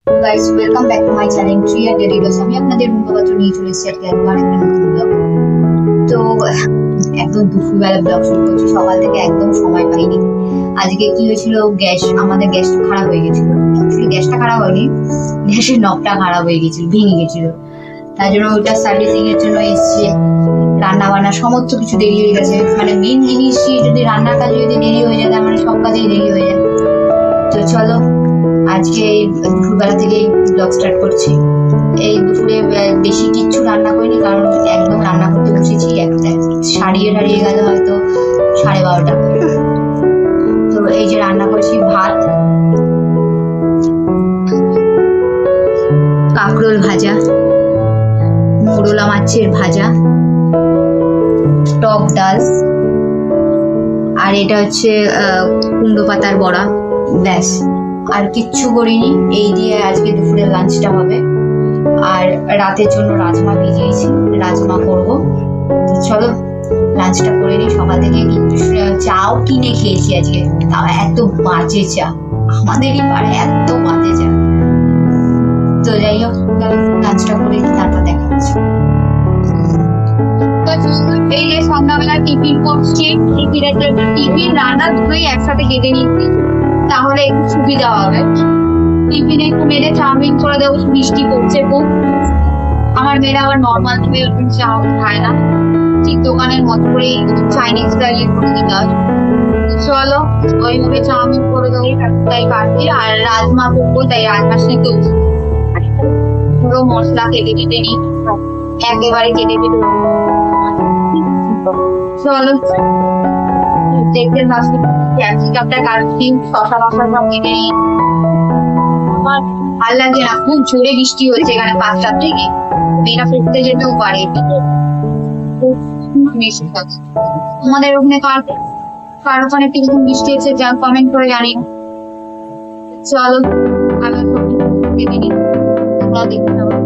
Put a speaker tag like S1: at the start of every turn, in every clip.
S1: Guys welcome back to my channel tree আর daily dose. আমি আপনাদের মুখপাত্র নিয়ে চলে এসেছি আজকে একবার একটা নতুন ব্লগ। তো একদম দুপুরবেলা ব্লগ শুরু করছি, সকাল থেকে একদম সময় পাইনি। আজকে কি হয়েছিল, আমাদের গ্যাসটা খারাপ হয়ে গেছিল। অ্যাকচুয়ালি গ্যাসটা খারাপ হয়নি, গ্যাসের নবটা খারাপ হয়ে গেছিল, ভেঙে গেছিল। তার জন্য ওইটা সার্ভিসিং এর জন্য এসছে। রান্না বান্না সমস্ত কিছু দেরি হয়ে গেছে। মানে মেন জিনিসই যদি রান্নার কাজে যদি দেরি হয়ে যায়, তার মানে সব কাজেই দেরি হয়ে যায়। তো চলো আজকে দুপুরবেলা থেকে ব্লগ স্টার্ট করছি। এই দুপুরে বেশি কিচ্ছু রান্না করিনি, কারণ একদম রান্না করতে বসেছি একটা সারিয়ে গেল হয়তো 12:30। তো এই যে রান্না করেছি ভাত, কাঁকরোল ভাজা, মোরলা মাছের ভাজা, টক ডাল, আর এটা হচ্ছে কুমড়ো পাতার বড়া। ব্যাস, আর কিচ্ছু করিনি। এই দিয়ে আজকে দুপুরের লাঞ্চটা হবে। আর রাতের জন্য রাজমা ভিজিয়েছি, রাজমা করবো। তো চলো লাঞ্চটা করে নিই। সকাল থেকে কিন্তু চাও কিনে খেয়েছি আজকে, তাও এত বাজে চা, আমাদেরই পারে এত বাজে চা। তো যাই হোক, লাঞ্চটা করে নিই, তারপর দেখা হচ্ছে। এই যে সন্ধ্যাবেলা টিফিন করছি, টিফিন রান্না দুটোই একসাথে কেটে নিচ্ছি, তাহলে একটু সুবিধা হবে। টিফিনে একটু মেরে চাউমিন করে দেবো, মিষ্টি করছে খুব। আমার মেয়েরা আবার নর্মাল চাউ খায় না, ঠিক দোকানের মতো করে চাইনিজ স্টাইলে করে দিতে হয়। চলো ওইভাবে চাউমিন করে দেবো, তাই কাটছি। আর রাজমা করবো, তাই রাজমা সেদ্ধ পুরো মশলা কেটে কেটে নিই, একেবারে কেটে কেটে। চলো দেখতে পাচ্ছি ক্যাপসিকামটা কাটছি, শসা সব কেটে নিই। আমার ভালো লাগছে না, খুব জোরে বৃষ্টি হচ্ছে এখানে 5টার থেকে। মেয়েরা পড়তে যেতেও পারে। আমাদের ওখানে কার ওখানে কিরকম বৃষ্টি হচ্ছে, যা কমেন্ট করে জানি। চলো আমি কেটে নিই, তোমরা দেখতে পাবো।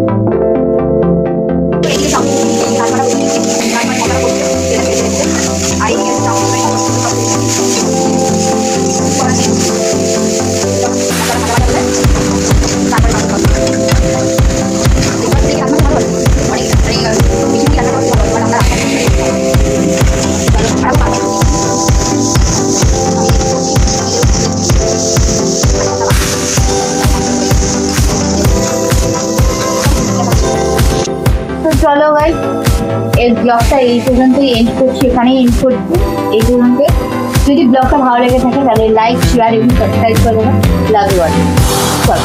S1: চলো ভাই, এই ব্লগটা এই পর্যন্তই এন্ড করছি, এখানেই এন্ড করছি এই পর্যন্ত। যদি ব্লগটা ভালো লেগে থাকে তাহলে লাইক, শেয়ার এবং সাবস্ক্রাইব করে দেবেন। Love you all. চলো।